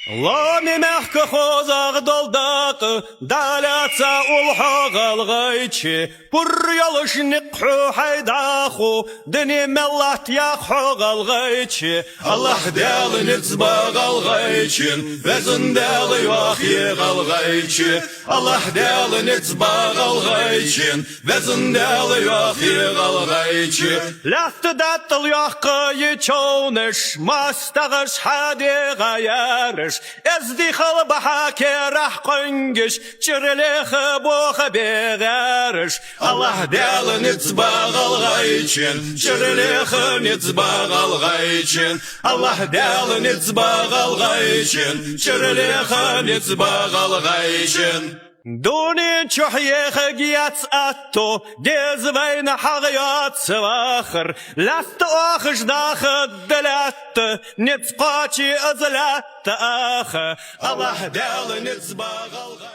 الله ممحك خوزاق دولداق دالاتsa ulhagal gayçi Pur yalış niqhu haydaqu Dini mellat yaqhugal gayçi Allah delini zbagal gayçin Vezin deli yaqigal gayçi Allah delini zbagal gayçin Vezin deli yaqigal gayçi Lahtı datıl yaqı çoniş Mastağış hadi gayarış ازدي خلبحك راح قنقش شرليخ بوخ بغارش الله دال نتباغ الغيشن شرليخ نتباغ الغيشن الله دال نتباغ الغيشن شرليخ نتباغ الغيشن دوني تشحيخ جيات أتو ديز بين حغيات سواخر لاست أخش داخل دلات نتقاتي أزلات أخ الله دال نتباغ